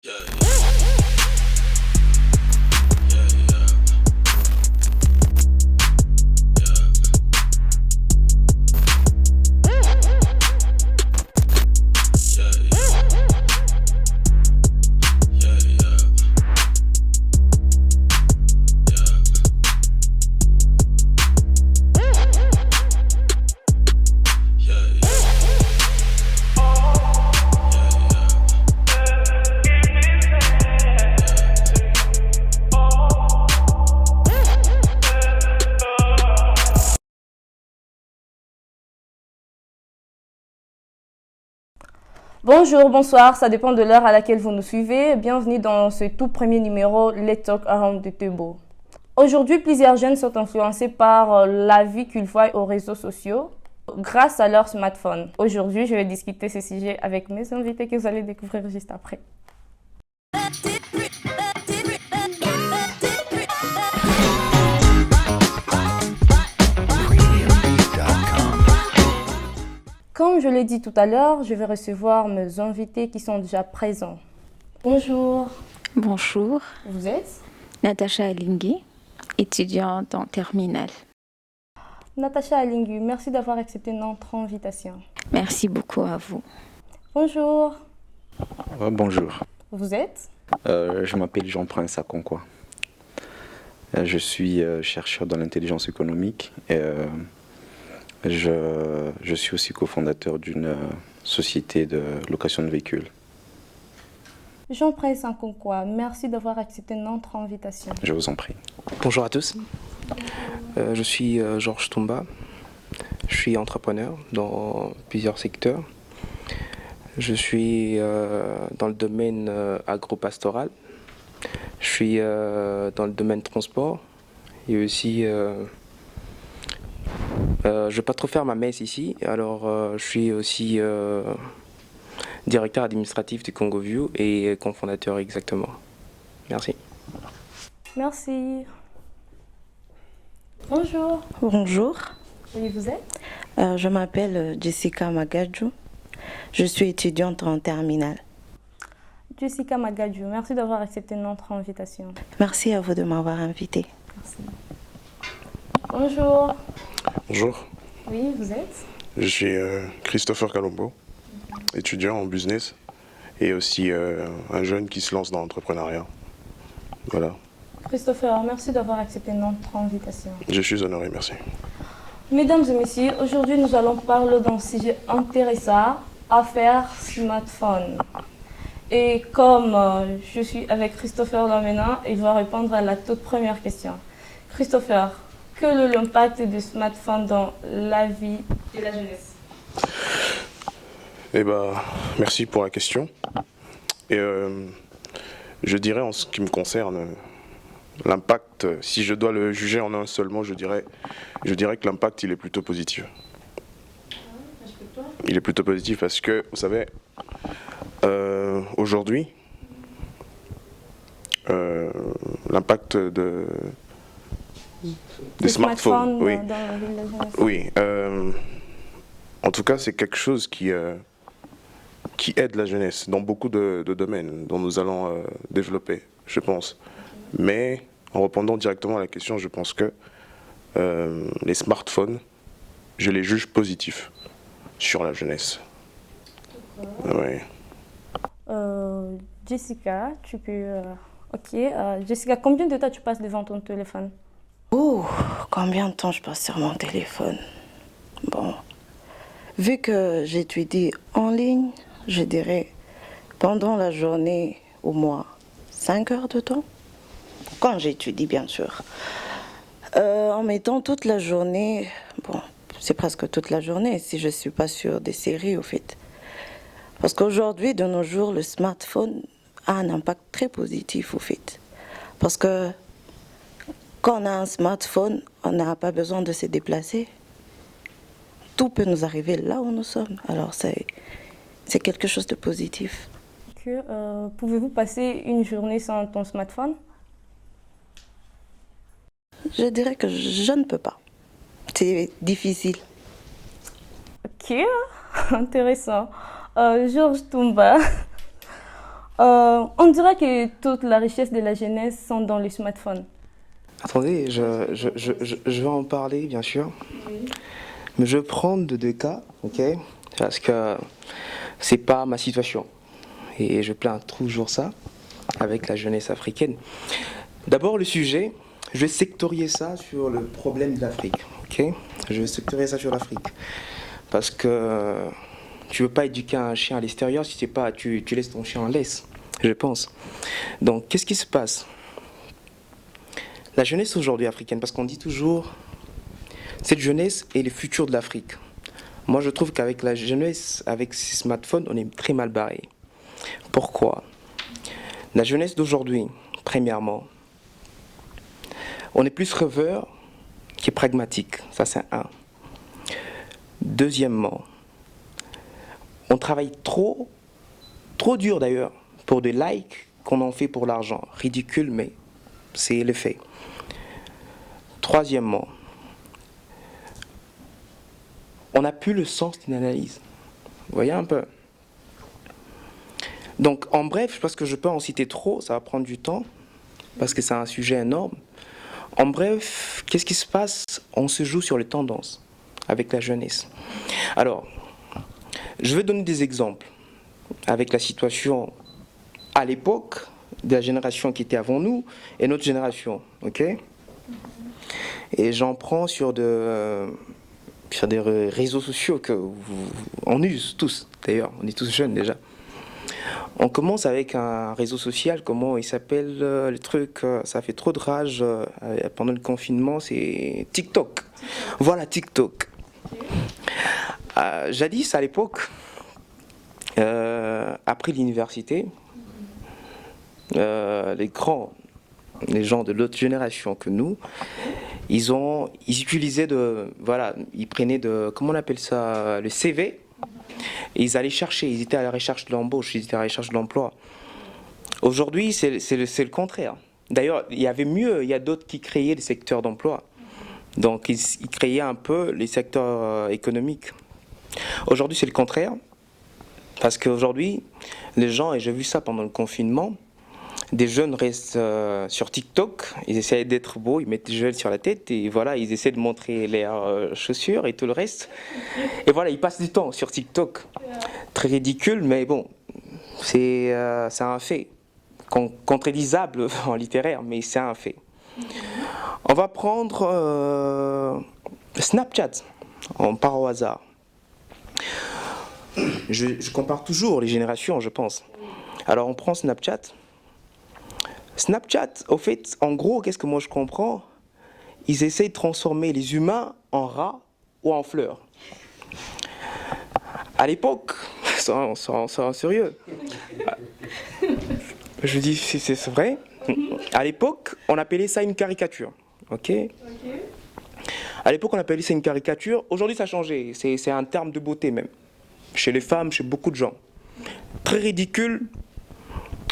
Yeah, yeah, yeah, yeah, Bonjour, bonsoir, ça dépend de l'heure à laquelle vous nous suivez. Bienvenue dans ce tout premier numéro Let's Talk Around the Table. Aujourd'hui, plusieurs jeunes sont influencés par la vie qu'ils voient aux réseaux sociaux grâce à leur smartphone. Aujourd'hui, je vais discuter ce sujet avec mes invités que vous allez découvrir juste après. Comme je l'ai dit tout à l'heure, je vais recevoir mes invités qui sont déjà présents. Bonjour. Bonjour, Vous êtes Natacha Alingui, étudiante en terminale. Natacha Alingu, merci d'avoir accepté notre invitation. Merci beaucoup à vous. Bonjour. Bonjour, Vous êtes je m'appelle Jean-Prince Akonkwa. Je suis chercheur dans l'intelligence économique et je suis aussi cofondateur d'une société de location de véhicules. Jean-Prince Akonkwa, merci d'avoir accepté notre invitation. Je vous en prie. Bonjour à tous, je suis Georges Toumba, je suis entrepreneur dans plusieurs secteurs. Je suis dans le domaine agro-pastoral, je suis dans le domaine transport et aussi, je ne vais pas trop faire ma messe ici, alors je suis aussi directeur administratif du Congo View et cofondateur exactement. Merci. Merci. Bonjour. Bonjour, Oui, vous êtes je m'appelle Jessica Magadjou. Je suis étudiante en terminale. Jessica Magadjou, merci d'avoir accepté notre invitation. Merci à vous de m'avoir invitée. Bonjour. Bonjour, Oui, vous êtes je suis Christopher Kalombo, étudiant en business et aussi un jeune qui se lance dans l'entrepreneuriat. Voilà, Christopher, merci d'avoir accepté notre invitation. je suis honoré, merci. Mesdames et messieurs, aujourd'hui nous allons parler d'un sujet intéressant, affaires smartphone. Et comme je suis avec Christopher là maintenant, il va répondre à la toute première question. Christopher, quel est l'impact du smartphone dans la vie de la jeunesse? Eh ben, merci pour la question. Et je dirais en ce qui me concerne, l'impact, si je dois le juger en un seul mot, je dirais que l'impact il est plutôt positif. Il est plutôt positif parce que, vous savez, aujourd'hui, l'impact des smartphones, oui, dans la vie de la jeunesse. oui. En tout cas, c'est quelque chose qui aide la jeunesse dans beaucoup de domaines dont nous allons développer, je pense. Mais en répondant directement à la question, je pense que les smartphones, je les juge positifs sur la jeunesse. Oui. Jessica, tu peux... Ok. Jessica, combien de temps tu passes devant ton téléphone? Oh, combien de temps je passe sur mon téléphone? Bon, vu que j'étudie en ligne, je dirais pendant la journée au moins 5 heures de temps. Quand j'étudie, bien sûr. En mettant toute la journée, bon, c'est presque toute la journée si je ne suis pas sur des séries au fait. Parce qu'aujourd'hui, de nos jours, le smartphone a un impact très positif au fait. Parce que quand on a un smartphone, on n'a pas besoin de se déplacer. Tout peut nous arriver là où nous sommes. Alors c'est quelque chose de positif. Pouvez-vous passer une journée sans ton smartphone? Je dirais que je ne peux pas. C'est difficile. Ok, intéressant. Georges Toumba, On dirait que toute la richesse de la jeunesse sont dans les smartphones. Attendez, je vais en parler, bien sûr. Mais je vais prendre deux cas, ok? Parce que c'est pas ma situation. Et je plains toujours ça avec la jeunesse africaine. D'abord, le sujet, je vais sectorier ça sur le problème de l'Afrique, ok? Je vais sectorier ça sur l'Afrique. Parce que tu veux pas éduquer un chien à l'extérieur si tu laisses ton chien en laisse, je pense. Donc, qu'est-ce qui se passe? La jeunesse aujourd'hui africaine, parce qu'on dit toujours, cette jeunesse est le futur de l'Afrique. Moi, je trouve qu'avec la jeunesse, avec ces smartphones, on est très mal barré. Pourquoi? La jeunesse d'aujourd'hui, premièrement, on est plus rêveur que pragmatique. Ça, c'est un. Deuxièmement, on travaille trop dur d'ailleurs, pour des likes qu'on en fait pour l'argent. Ridicule, mais c'est le fait. Troisièmement, on n'a plus le sens d'une analyse. Vous voyez un peu? Donc, en bref, parce que je peux en citer trop, ça va prendre du temps, parce que c'est un sujet énorme. En bref, qu'est-ce qui se passe? On se joue sur les tendances avec la jeunesse. Alors, je vais donner des exemples avec la situation à l'époque de la génération qui était avant nous et notre génération, ok? Et j'en prends sur des réseaux sociaux on use tous, d'ailleurs, on est tous jeunes déjà. On commence avec un réseau social, comment il s'appelle le truc, ça fait trop de rage pendant le confinement, c'est TikTok. Voilà, TikTok. Jadis, à l'époque, après l'université, les gens de l'autre génération que nous, ils utilisaient ils prenaient comment on appelle ça, le CV, et ils allaient chercher, ils étaient à la recherche de l'embauche, ils étaient à la recherche de l'emploi. Aujourd'hui, c'est le contraire. D'ailleurs, il y avait mieux, il y a d'autres qui créaient des secteurs d'emploi. Donc, ils créaient un peu les secteurs économiques. Aujourd'hui, c'est le contraire. Parce qu'aujourd'hui, les gens, et j'ai vu ça pendant le confinement, des jeunes restent sur TikTok, ils essayent d'être beaux, ils mettent des gels sur la tête et voilà, ils essaient de montrer leurs chaussures et tout le reste. Et voilà, ils passent du temps sur TikTok. Très ridicule, mais bon, c'est un fait. Contredisable en littéraire, mais c'est un fait. On va prendre Snapchat, on part au hasard. Je compare toujours les générations, je pense. Alors on prend Snapchat. Snapchat, au fait, en gros, qu'est-ce que moi je comprends? Ils essaient de transformer les humains en rats ou en fleurs. À l'époque, on sera sérieux. Je dis, c'est vrai. À l'époque, on appelait ça une caricature. Ok. À l'époque, on appelait ça une caricature. Aujourd'hui, ça a changé. C'est un terme de beauté même. Chez les femmes, chez beaucoup de gens. Très ridicule.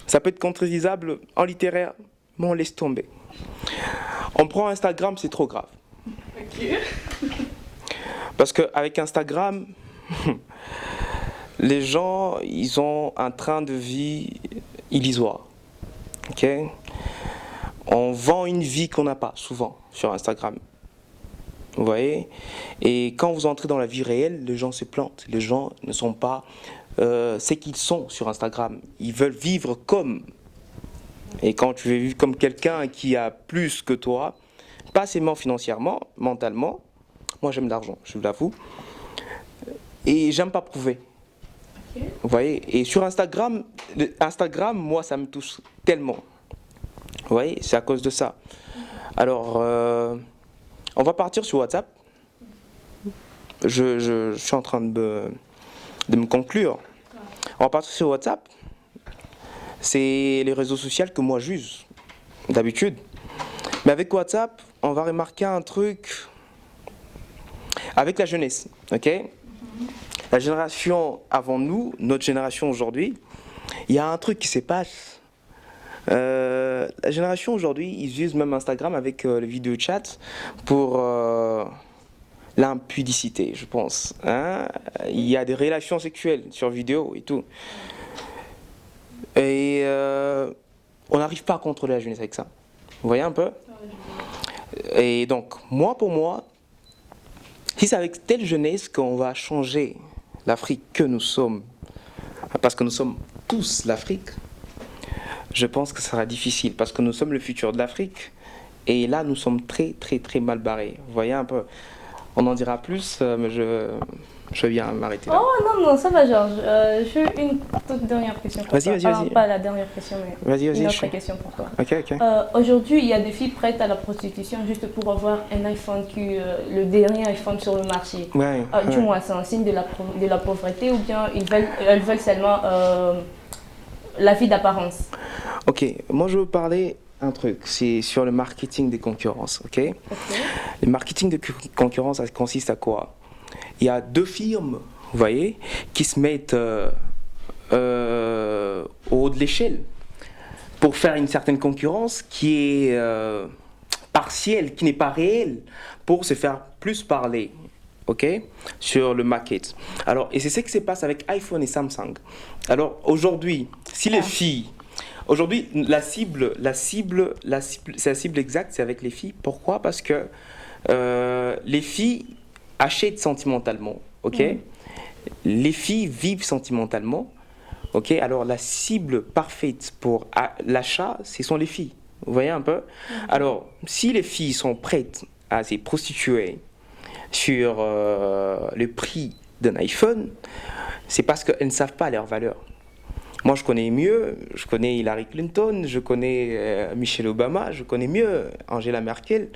Ça peut être contredisable en littéraire, mais on laisse tomber. On prend Instagram, c'est trop grave. Parce qu'avec Instagram, les gens, ils ont un train de vie illusoire. Ok? On vend une vie qu'on n'a pas, souvent, sur Instagram. Vous voyez? Et quand vous entrez dans la vie réelle, les gens se plantent. Les gens ne sont pas ce qu'ils sont sur Instagram. Ils veulent vivre comme. Et quand tu veux vivre comme quelqu'un qui a plus que toi, pas seulement financièrement, mentalement, moi j'aime l'argent, je vous l'avoue, et j'aime pas prouver. Vous voyez? Et sur Instagram, moi ça me touche tellement. Vous voyez? C'est à cause de ça. Alors, on va partir sur WhatsApp. Je suis en train de me conclure. On va partir sur WhatsApp. C'est les réseaux sociaux que moi j'use, d'habitude. Mais avec WhatsApp, on va remarquer un truc avec la jeunesse, ok? La génération avant nous, notre génération aujourd'hui, il y a un truc qui se passe. La génération aujourd'hui, ils usent même Instagram avec le vidéo chat pour l'impudicité, je pense. Hein? Il y a des relations sexuelles sur vidéo et tout. Et on n'arrive pas à contrôler la jeunesse avec ça. Vous voyez un peu? Et donc, pour moi, si c'est avec telle jeunesse qu'on va changer l'Afrique que nous sommes, parce que nous sommes tous l'Afrique, je pense que ça sera difficile, parce que nous sommes le futur de l'Afrique, et là, nous sommes très, très, très mal barrés. Vous voyez un peu? On en dira plus, mais je viens m'arrêter là. Oh non, ça va Georges. J'ai une toute dernière question pour toi. Vas-y. Pas la dernière question, mais Vas-y, une autre je- question pour toi. Ok. Aujourd'hui, il y a des filles prêtes à la prostitution juste pour avoir un iPhone, le dernier iPhone sur le marché. Ouais. Dis-moi, c'est un signe de la pauvreté ou bien elles veulent seulement la vie d'apparence? Ok, moi je veux parler un truc, c'est sur le marketing des concurrences, ok? Le marketing de concurrence, ça consiste à quoi? Il y a deux firmes, vous voyez, qui se mettent au haut de l'échelle pour faire une certaine concurrence qui est partielle, qui n'est pas réelle, pour se faire plus parler, ok, sur le market. Alors, et c'est ce qui se passe avec iPhone et Samsung. Alors, aujourd'hui, si les filles... Aujourd'hui, c'est la cible exacte, c'est avec les filles. Pourquoi? Parce que les filles achètent sentimentalement, ok? Les filles vivent sentimentalement, ok? Alors, la cible parfaite pour l'achat, ce sont les filles. Vous voyez un peu? Alors, si les filles sont prêtes à se prostituer sur le prix d'un iPhone, c'est parce qu'elles ne savent pas leur valeur. Moi, je connais mieux, je connais Hillary Clinton, je connais Michelle Obama, je connais mieux Angela Merkel.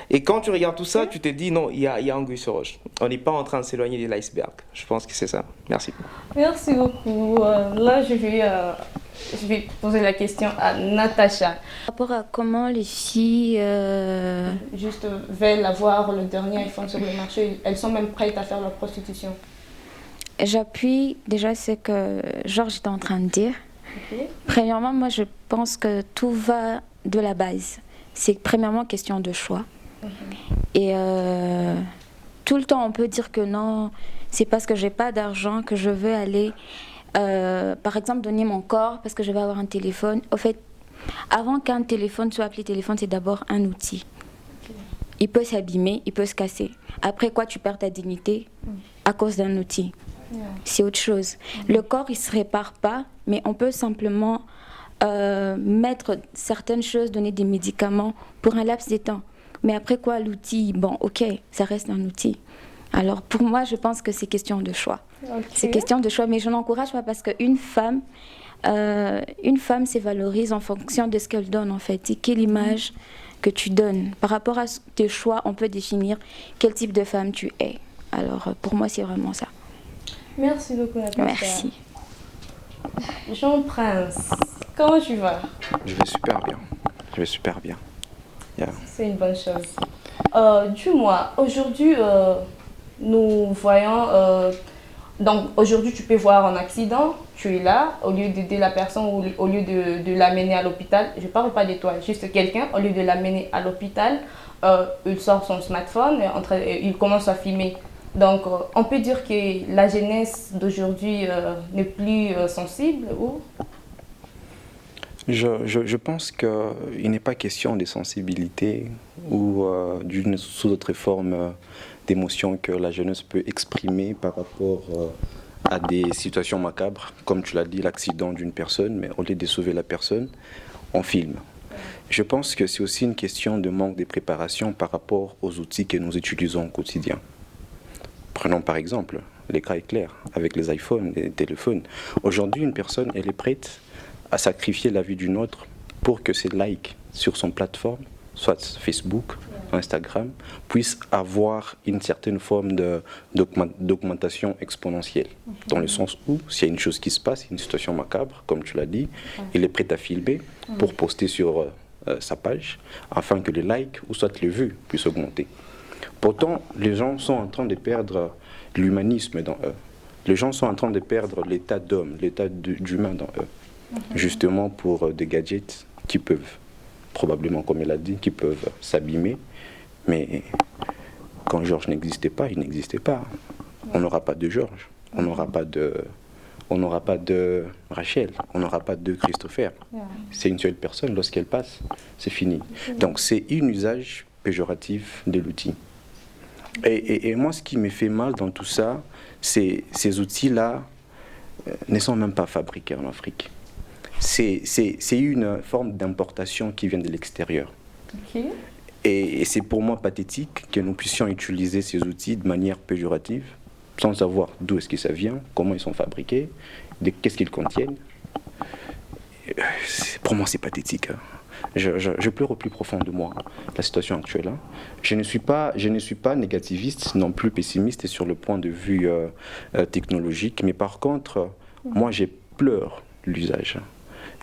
Et quand tu regardes tout ça, tu te dis, non, il y a anguille sur roche. On n'est pas en train de s'éloigner de l'iceberg. Je pense que c'est ça. Merci. Merci beaucoup. Là, je vais poser la question à Natacha. Par rapport à comment les filles... Juste veulent avoir le dernier iPhone sur le marché. Elles sont même prêtes à faire leur prostitution. J'appuie déjà ce que Georges était en train de dire. Ok. Premièrement, moi je pense que tout va de la base. C'est premièrement question de choix. Et tout le temps on peut dire que non, c'est parce que j'ai pas d'argent que je veux aller, par exemple, donner mon corps parce que je vais avoir un téléphone. Au fait, avant qu'un téléphone soit appelé téléphone, c'est d'abord un outil. Il peut s'abîmer, il peut se casser. Après quoi, tu perds ta dignité à cause d'un outil. C'est autre chose. Le corps, il ne se répare pas, mais on peut simplement mettre certaines choses, donner des médicaments pour un laps de temps. Mais après quoi, l'outil, bon, ok, ça reste un outil. Alors pour moi, je pense que c'est question de choix. Okay. C'est question de choix, mais je n'encourage pas parce qu'une femme se valorise en fonction de ce qu'elle donne en fait. Et quelle image que tu donnes. Par rapport à tes choix, on peut définir quel type de femme tu es. Alors pour moi, c'est vraiment ça. Merci beaucoup, Natacha. Merci. Jean-Prince, comment tu vas? Je vais super bien. Je vais super bien. Yeah. C'est une bonne chose. Dis-moi, aujourd'hui, nous voyons... donc, aujourd'hui, tu peux voir un accident, tu es là, au lieu d'aider la personne, ou au lieu de l'amener à l'hôpital, je ne parle pas de toi, juste quelqu'un, au lieu de l'amener à l'hôpital, il sort son smartphone et il commence à filmer. Donc, on peut dire que la jeunesse d'aujourd'hui n'est plus sensible ou... Je pense qu'il n'est pas question de sensibilité ou d'une autre forme d'émotion que la jeunesse peut exprimer par rapport à des situations macabres. Comme tu l'as dit, l'accident d'une personne, mais au lieu de sauver la personne, on filme. Je pense que c'est aussi une question de manque de préparation par rapport aux outils que nous utilisons au quotidien. Prenons par exemple, les cas est clair, avec les iPhones, les téléphones. Aujourd'hui, une personne, elle est prête à sacrifier la vie d'une autre pour que ses likes sur son plateforme, soit Facebook, Instagram, puissent avoir une certaine forme d'augmentation exponentielle. Dans le sens où, s'il y a une chose qui se passe, une situation macabre, comme tu l'as dit, il est prêt à filmer pour poster sur sa page, afin que les likes ou soit les vues puissent augmenter. Pourtant, les gens sont en train de perdre l'humanisme dans eux. Les gens sont en train de perdre l'état d'homme, l'état d'humain dans eux. Justement pour des gadgets qui peuvent, probablement comme elle a dit, qui peuvent s'abîmer. Mais quand Georges n'existait pas, il n'existait pas. On n'aura pas de Georges, on n'aura pas de on n'aura pas de Rachel, on n'aura pas de Christopher. C'est une seule personne, lorsqu'elle passe, c'est fini. Donc c'est un usage péjoratif de l'outil. Et moi, ce qui me fait mal dans tout ça, c'est ces outils-là ne sont même pas fabriqués en Afrique. C'est une forme d'importation qui vient de l'extérieur. Et c'est pour moi pathétique que nous puissions utiliser ces outils de manière péjorative, sans savoir d'où est-ce que ça vient, comment ils sont fabriqués, qu'est-ce qu'ils contiennent. Pour moi, c'est pathétique. Je pleure au plus profond de moi la situation actuelle. Je ne suis pas négativiste, non plus pessimiste sur le point de vue technologique, mais par contre, moi, je pleure l'usage.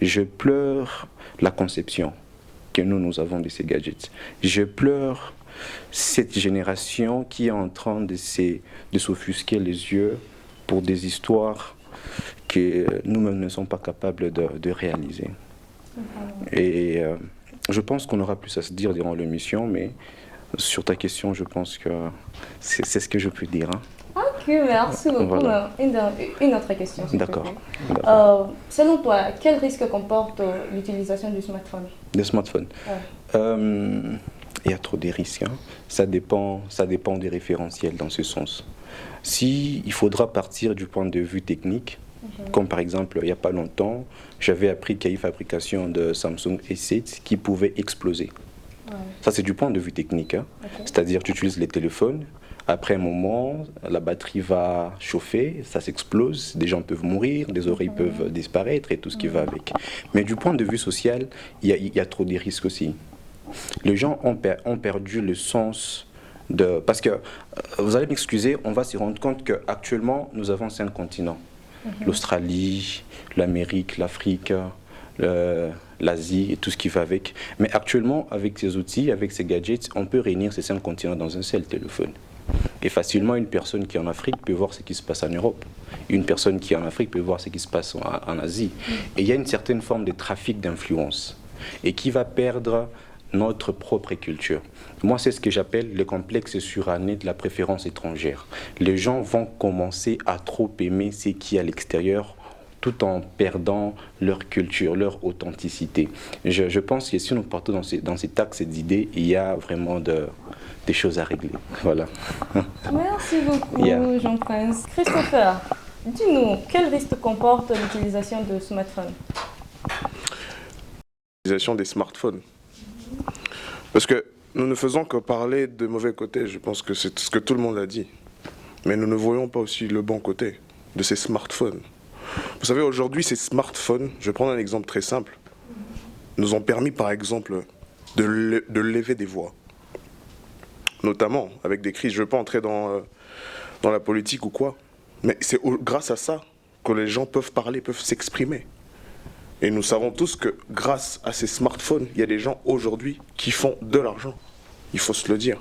Je pleure la conception que nous avons de ces gadgets. Je pleure cette génération qui est en train de s'offusquer les yeux pour des histoires que nous-mêmes ne sommes pas capables de réaliser. Et je pense qu'on aura plus à se dire durant l'émission, mais sur ta question, je pense que c'est ce que je peux dire. Ok, merci beaucoup. Voilà. Une autre question, s'il te plaît. D'accord. Selon toi, quel risque comporte l'utilisation du smartphone? Des smartphones. Il y a trop de risques. Ça dépend des référentiels dans ce sens. Il faudra partir du point de vue technique, comme par exemple, il n'y a pas longtemps, j'avais appris qu'il y a une fabrication de Samsung S7 qui pouvait exploser. Ça, c'est du point de vue technique. C'est-à-dire, tu utilises les téléphones, après un moment, la batterie va chauffer, ça s'explose, des gens peuvent mourir, des oreilles peuvent disparaître et tout ce qui va avec. Mais du point de vue social, il y a trop de risques aussi. Les gens ont perdu le sens de... Parce que, vous allez m'excuser, on va se rendre compte qu'actuellement, nous avons 5 continents. L'Australie, l'Amérique, l'Afrique, l'Asie et tout ce qui va avec. Mais actuellement, avec ces outils, avec ces gadgets, on peut réunir ces 5 continents dans un seul téléphone. Et facilement, une personne qui est en Afrique peut voir ce qui se passe en Europe. Une personne qui est en Afrique peut voir ce qui se passe en Asie. Et il y a une certaine forme de trafic d'influence et qui va perdre notre propre culture. Moi, c'est ce que j'appelle le complexe suranné de la préférence étrangère. Les gens vont commencer à trop aimer ce qui est à l'extérieur tout en perdant leur culture, leur authenticité. Je pense que si nous partons dans cet axe d'idées, il y a vraiment des choses à régler. Voilà. Merci beaucoup, Jean-Prince. Christopher, dis-nous, quel risque comporte l'utilisation de smartphones? L'utilisation des smartphones. Parce que nous ne faisons que parler de mauvais côtés, je pense que c'est ce que tout le monde a dit. Mais nous ne voyons pas aussi le bon côté de ces smartphones. Vous savez, aujourd'hui, ces smartphones, je vais prendre un exemple très simple, nous ont permis par exemple de lever des voix. Notamment avec des crises, je ne veux pas entrer dans la politique ou quoi, mais c'est grâce à ça que les gens peuvent parler, peuvent s'exprimer. Et nous savons tous que grâce à ces smartphones, il y a des gens aujourd'hui qui font de l'argent. Il faut se le dire.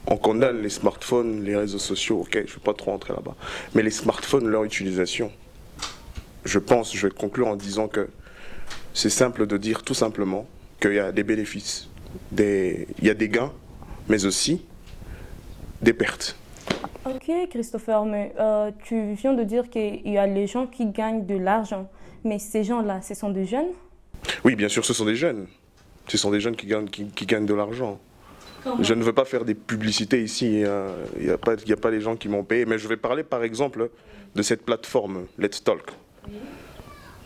On condamne les smartphones, les réseaux sociaux, ok, je ne vais pas trop rentrer là-bas. Mais les smartphones, leur utilisation, je vais conclure en disant que c'est simple de dire tout simplement qu'il y a des bénéfices, il y a des gains, mais aussi des pertes. Ok, Christopher, mais tu viens de dire qu'il y a les gens qui gagnent de l'argent. Mais ces gens-là, ce sont des jeunes? Oui, bien sûr, ce sont des jeunes. Ce sont des jeunes qui gagnent de l'argent. Je ne veux pas faire des publicités ici. Il n'y a pas les gens qui m'ont payé. Mais je vais parler, par exemple, de cette plateforme, Let's Talk.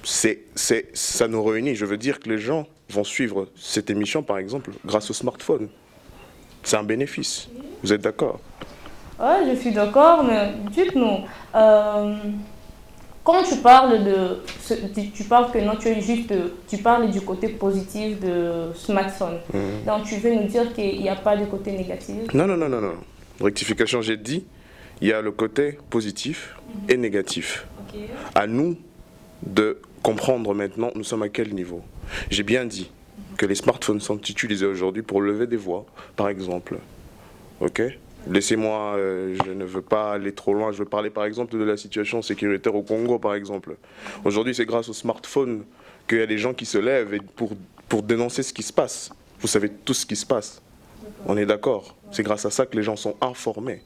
Ça nous réunit. Je veux dire que les gens vont suivre cette émission, par exemple, grâce au smartphone. C'est un bénéfice. Vous êtes d'accord? Oui, je suis d'accord, mais dites-nous... Quand tu parles tu parles que non, tu parles du côté positif de smartphone. Donc tu veux nous dire qu'il n'y a pas de côté négatif? Non. Rectification, j'ai dit, il y a le côté positif et négatif. À nous de comprendre maintenant, nous sommes à quel niveau. J'ai bien dit que les smartphones sont utilisés aujourd'hui pour lever des voix, par exemple. Ok? Laissez-moi, je ne veux pas aller trop loin, je veux parler par exemple de la situation sécuritaire au Congo par exemple. Aujourd'hui c'est grâce au smartphone qu'il y a des gens qui se lèvent pour dénoncer ce qui se passe. Vous savez tout ce qui se passe. On est d'accord. C'est grâce à ça que les gens sont informés.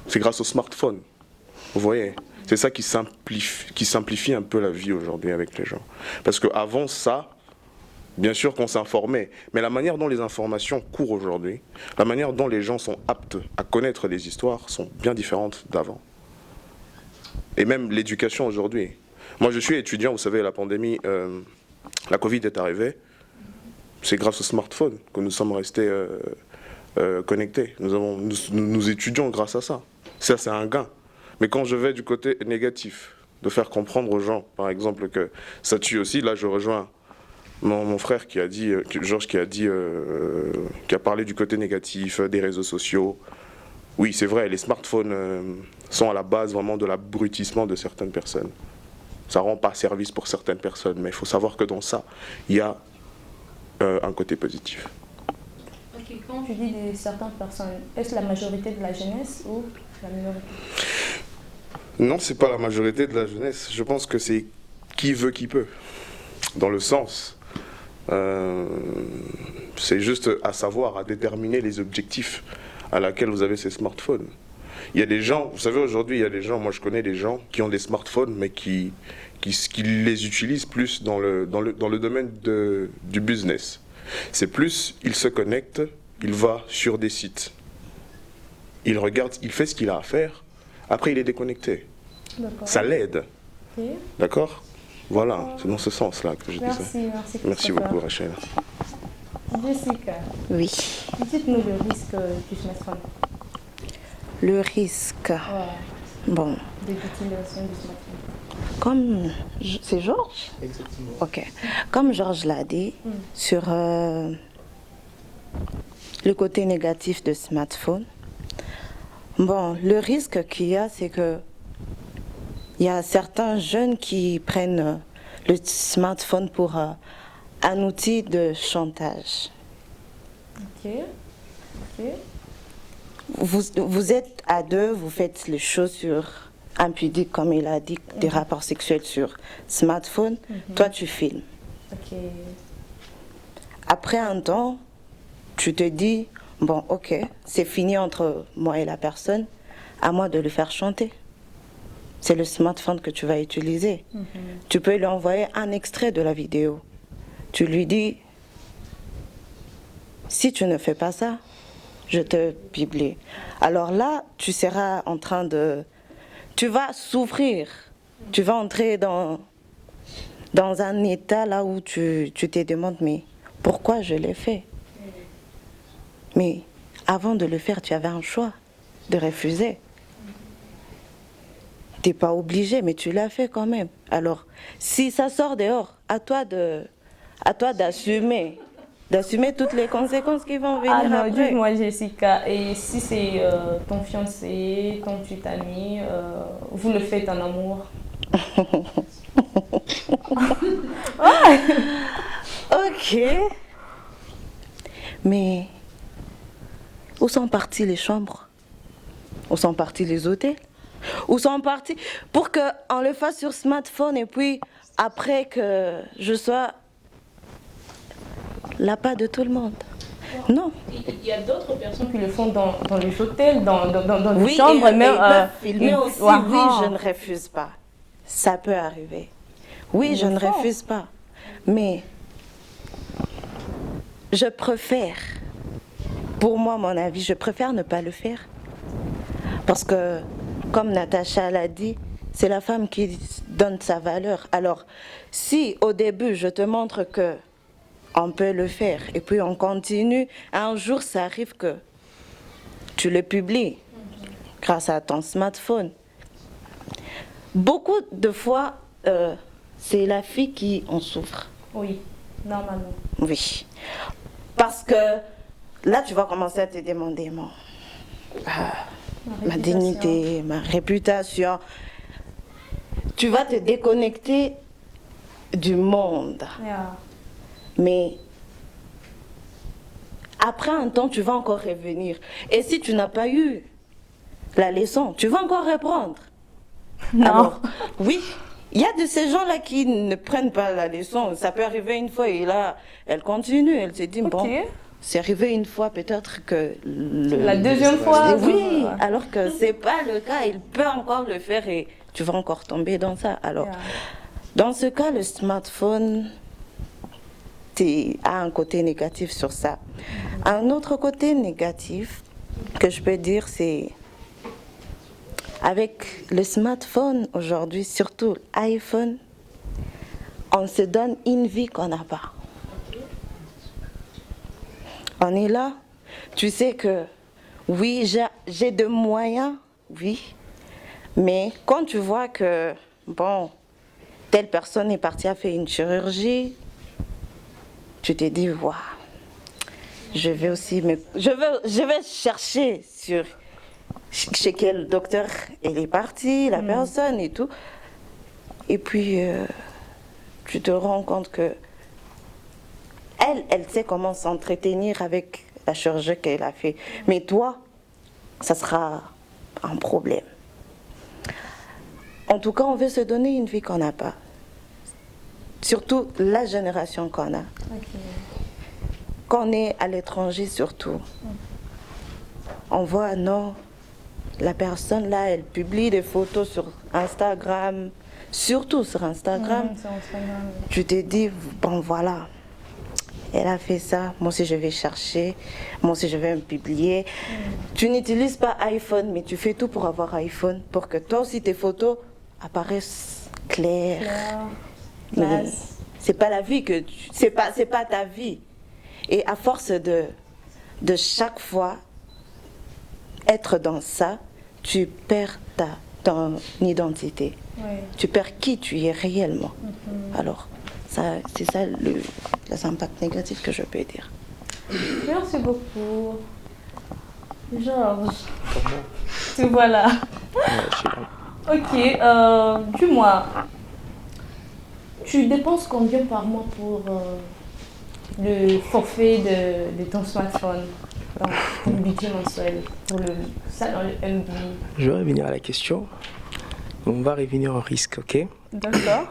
C'est grâce au smartphone. Vous voyez. C'est ça qui simplifie un peu la vie aujourd'hui avec les gens. Parce qu'avant ça, bien sûr qu'on s'informait, mais la manière dont les informations courent aujourd'hui, la manière dont les gens sont aptes à connaître des histoires sont bien différentes d'avant. Et même l'éducation aujourd'hui. Moi, je suis étudiant, vous savez, la pandémie, la Covid est arrivée. C'est grâce au smartphone que nous sommes restés connectés. Nous étudions grâce à ça. Ça, c'est un gain. Mais quand je vais du côté négatif, de faire comprendre aux gens, par exemple, que ça tue aussi, là, je rejoins mon frère qui a dit, Georges, qui a parlé du côté négatif des réseaux sociaux. Oui, c'est vrai, les smartphones sont à la base vraiment de l'abrutissement de certaines personnes. Ça ne rend pas service pour certaines personnes, mais il faut savoir que dans ça, il y a un côté positif. Ok, quand tu dis de certaines personnes, est-ce la majorité de la jeunesse ou la minorité? Non, c'est pas la majorité de la jeunesse. Je pense que c'est qui veut, qui peut. Dans le sens, c'est juste à savoir, à déterminer les objectifs à laquelle vous avez ces smartphones. Il y a des gens, vous savez, aujourd'hui, il y a des gens, moi je connais des gens qui ont des smartphones, mais qui les utilisent plus dans le domaine du business. C'est plus, il se connecte, il va sur des sites, il regarde, il fait ce qu'il a à faire, après il est déconnecté. Ça l'aide. Okay. D'accord? Voilà, c'est dans ce sens-là que je disais. Merci beaucoup, Rachel. Jessica, Oui. dites-nous le risque du smartphone. Le risque. Bon. De l'utilisation du smartphone. Comme. C'est Georges? Exactement. Ok. Comme Georges l'a dit, sur le côté négatif de smartphone, bon, le risque qu'il y a, c'est que il y a certains jeunes qui prennent le smartphone pour un outil de chantage. Ok. Vous êtes à deux, vous faites les choses sur impudiques, comme il a dit, des rapports sexuels sur smartphone. Toi, tu filmes. Ok. Après un temps, tu te dis, bon, ok, c'est fini entre moi et la personne, à moi de le faire chanter. C'est le smartphone que tu vas utiliser. Tu peux lui envoyer un extrait de la vidéo. Tu lui dis, si tu ne fais pas ça, je te publie. Alors là, tu seras en train de... Tu vas souffrir. Tu vas entrer dans un état là où tu te demandes, mais pourquoi je l'ai fait? Mais avant de le faire, tu avais un choix de refuser. Tu n'es pas obligé, mais tu l'as fait quand même. Alors, si ça sort dehors, à toi d'assumer toutes les conséquences qui vont venir non, après. dis-moi Jessica, et si c'est ton fiancé, ton petit ami, vous le faites en amour? Ok. Mais où sont parties les chambres? Où sont partis les hôtels? Où sont partis pour qu'on le fasse sur smartphone et puis après que je sois là pas de tout le monde? Non. Il y a d'autres personnes qui le font dans les hôtels, dans les Oui, chambres, et même. ils peuvent filmer aussi. Wow. Oui, je ne refuse pas. Ça peut arriver. Oui, je ne refuse pas. Mais je préfère, pour moi, mon avis, je préfère ne pas le faire. Parce que, comme Natacha l'a dit, c'est la femme qui donne sa valeur. Alors, si au début, je te montre que on peut le faire, et puis on continue, un jour, ça arrive que tu le publies grâce à ton smartphone. Beaucoup de fois, c'est la fille qui en souffre. Oui, normalement. Oui. Parce que là, tu vas commencer à te demander, ma dignité, ma réputation. Tu vas te déconnecter du monde. Yeah. Mais après un temps, tu vas encore revenir. Et si tu n'as pas eu la leçon, tu vas encore reprendre. Non. Alors, oui, il y a de ces gens-là qui ne prennent pas la leçon. Ça peut arriver une fois et là, elle continue. Elle se dit, bon, c'est arrivé une fois, peut-être que... La deuxième fois. Oui, alors que ce n'est pas le cas. Il peut encore le faire et tu vas encore tomber dans ça. Alors, dans ce cas, le smartphone a un côté négatif sur ça. Un autre côté négatif que je peux dire, c'est avec le smartphone aujourd'hui, surtout l'iPhone, on se donne une vie qu'on n'a pas. On est là, tu sais que oui, j'ai de moyens, oui, mais quand tu vois que, bon, telle personne est partie à faire une chirurgie, tu te dis, waouh, je vais aussi je vais chercher chez quel docteur elle est partie, la personne et tout. Et puis, tu te rends compte que elle sait comment s'entretenir avec la chirurgie qu'elle a fait. Mais toi, ça sera un problème. En tout cas, on veut se donner une vie qu'on n'a pas. Surtout la génération qu'on a. Quand on est à l'étranger surtout, on voit, non, la personne là, elle publie des photos sur Instagram, surtout sur Instagram. Tu te dis, bon voilà, elle a fait ça, moi aussi je vais chercher, moi aussi je vais me publier. Tu n'utilises pas iPhone, mais tu fais tout pour avoir iPhone, pour que toi aussi tes photos apparaissent claires. Mais c'est pas la vie que c'est pas ta vie. Et à force de chaque fois être dans ça, tu perds ton identité. Tu perds qui tu es réellement. Alors, c'est ça les impacts négatifs que je peux dire. Merci beaucoup. Georges, te voilà. Ok, dis-moi, tu dépenses combien par mois pour le forfait de ton smartphone, donc pour le budget mensuel, pour le MB? Je vais revenir à la question. On va revenir au risque, ok? D'accord.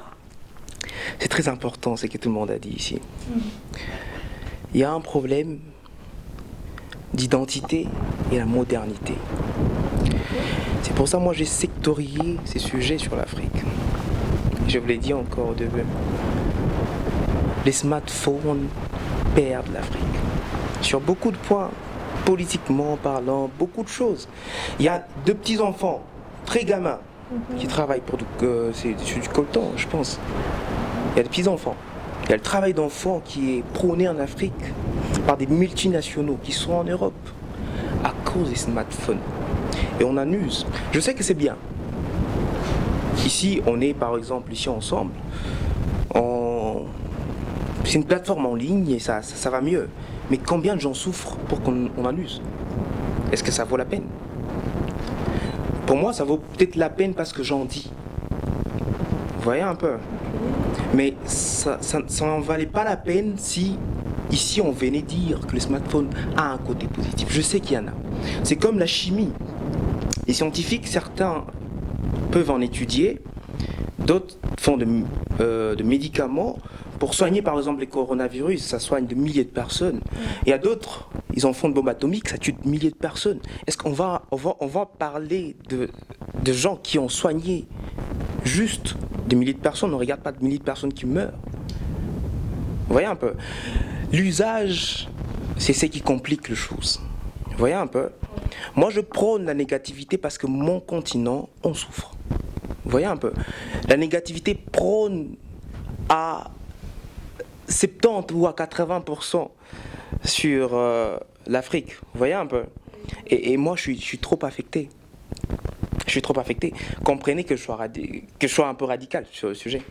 C'est très important, ce que tout le monde a dit ici. Il y a un problème d'identité et la modernité. C'est pour ça que moi j'ai sectorié ces sujets sur l'Afrique. Je vous l'ai dit encore au début. Les smartphones perdent l'Afrique. Sur beaucoup de points, politiquement parlant, beaucoup de choses. Il y a deux petits enfants, très gamins, qui travaillent pour c'est du coltan, je pense. Il y a des petits enfants. Il y a le travail d'enfants qui est prôné en Afrique par des multinationaux qui sont en Europe à cause des smartphones. Et on en use. Je sais que c'est bien. Ici, on est par exemple ici ensemble. C'est une plateforme en ligne et ça va mieux. Mais combien de gens souffrent pour qu'on en use? Est-ce que ça vaut la peine? Pour moi, ça vaut peut-être la peine parce que j'en dis. Vous voyez un peu? Mais ça n'en valait pas la peine si ici on venait dire que le smartphone a un côté positif. Je sais qu'il y en a. C'est comme la chimie. Les scientifiques, certains peuvent en étudier, d'autres font de médicaments pour soigner par exemple les coronavirus, ça soigne de milliers de personnes. Il y a d'autres, ils en font de bombes atomiques, ça tue de milliers de personnes. Est-ce qu'on va parler de gens qui ont soigné juste des milliers de personnes? On ne regarde pas de milliers de personnes qui meurent. Vous voyez un peu? L'usage, c'est ce qui complique les choses. Vous voyez un peu? Moi, je prône la négativité parce que mon continent, on souffre. Vous voyez un peu? La négativité prône à 70 ou à 80% sur l'Afrique. Vous voyez un peu? Et moi, je suis trop affecté. Je suis trop affecté. Comprenez que je sois un peu radical sur le sujet.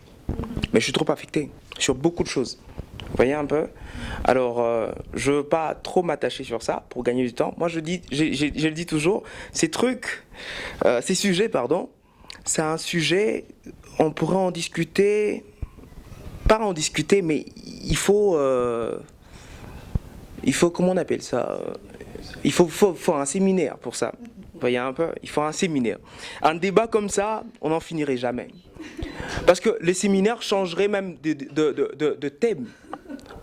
Mais je suis trop affecté sur beaucoup de choses. Vous voyez un peu? Alors, je ne veux pas trop m'attacher sur ça pour gagner du temps. Moi, je le dis toujours, ces sujets, c'est un sujet, on pourrait en discuter, pas en discuter, mais il faut comment on appelle ça? Il faut un séminaire pour ça. Vous voyez un peu? Il faut un séminaire. Un débat comme ça, on n'en finirait jamais. Parce que les séminaires changeraient même de thème.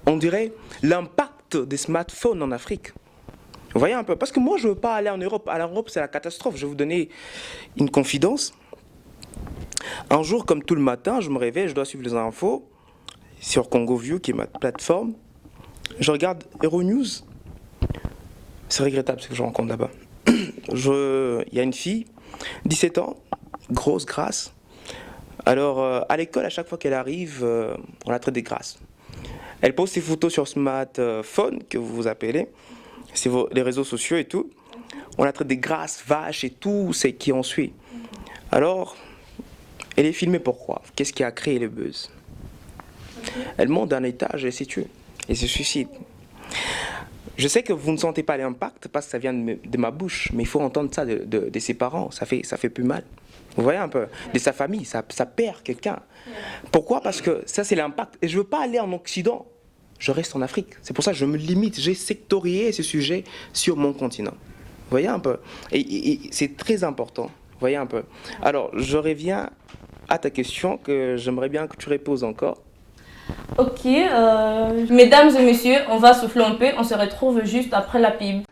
On dirait l'impact des smartphones en Afrique. Vous voyez un peu? Parce que moi, je ne veux pas aller en Europe. À l'Europe, c'est la catastrophe. Je vais vous donner une confidence. Un jour, comme tout le matin, je me réveille, je dois suivre les infos sur Congo View, qui est ma plateforme. Je regarde Euronews. C'est regrettable ce que je rencontre là-bas. Il y a une fille, 17 ans, grosse, grasse. Alors, à l'école, à chaque fois qu'elle arrive, on la traite des grasses. Elle pose ses photos sur smartphone, que vous appelez, c'est les réseaux sociaux et tout. On la traite des grasses, vaches et tout ce qui en suit. Alors, elle est filmée pourquoi? Qu'est-ce qui a créé le buzz? Elle monte d'un étage et s'y tue. Et se suicide. Je sais que vous ne sentez pas l'impact parce que ça vient de ma bouche, mais il faut entendre ça de ses parents, ça fait plus mal. Vous voyez un peu, de sa famille, ça perd quelqu'un. Pourquoi? Parce que ça c'est l'impact. Et je ne veux pas aller en Occident, je reste en Afrique. C'est pour ça que je me limite, j'ai sectorié ce sujet sur mon continent. Vous voyez un peu? Et c'est très important, vous voyez un peu. Alors, je reviens à ta question que j'aimerais bien que tu reposes encore. Ok, mesdames et messieurs, on va souffler un peu, on se retrouve juste après la pub.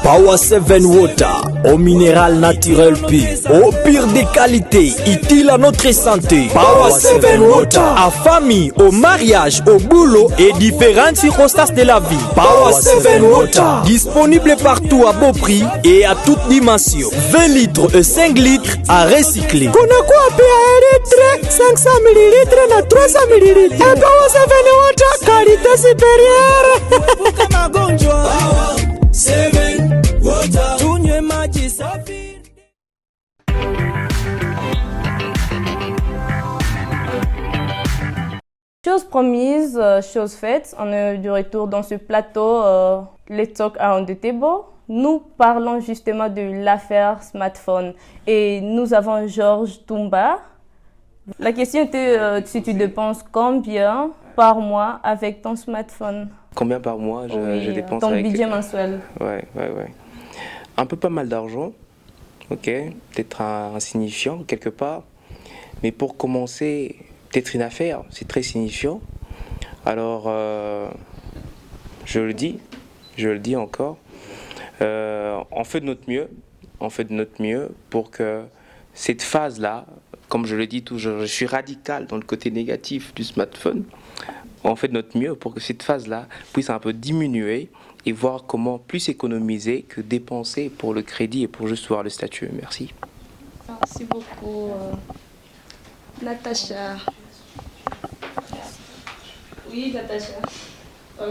Power 7 Water, au minéral naturel pur, au pire des qualités, utile à notre santé. Power 7 Water, à famille, au mariage, au boulot et différentes circonstances de la vie. Power 7 Water, disponible partout à beau prix et à toute dimension. 20 litres et 5 litres à recycler. Kunakuwa pia litre 500 ml na 300 ml. Power 7 Water, qualité supérieure. Power 7 Water, tunywe maji safi. Chose promise, chose faite, on est de retour dans ce plateau Let's Talk Around the Table. Nous parlons justement de l'affaire smartphone et nous avons Georges Toumba. La question était si tu dépenses combien par mois avec ton smartphone? Combien par mois je dépense ton avec... budget mensuel? Ouais. Un peu pas mal d'argent, ok, peut-être insignifiant quelque part, mais pour commencer, peut-être une affaire, c'est très signifiant. Alors, je le dis encore, on fait de notre mieux, pour que cette phase-là, comme je le dis toujours, je suis radical dans le côté négatif du smartphone, on fait de notre mieux pour que cette phase-là puisse un peu diminuer et voir comment plus économiser que dépenser pour le crédit et pour juste voir le statut. Merci. Merci beaucoup, Natacha. Oui, Natacha.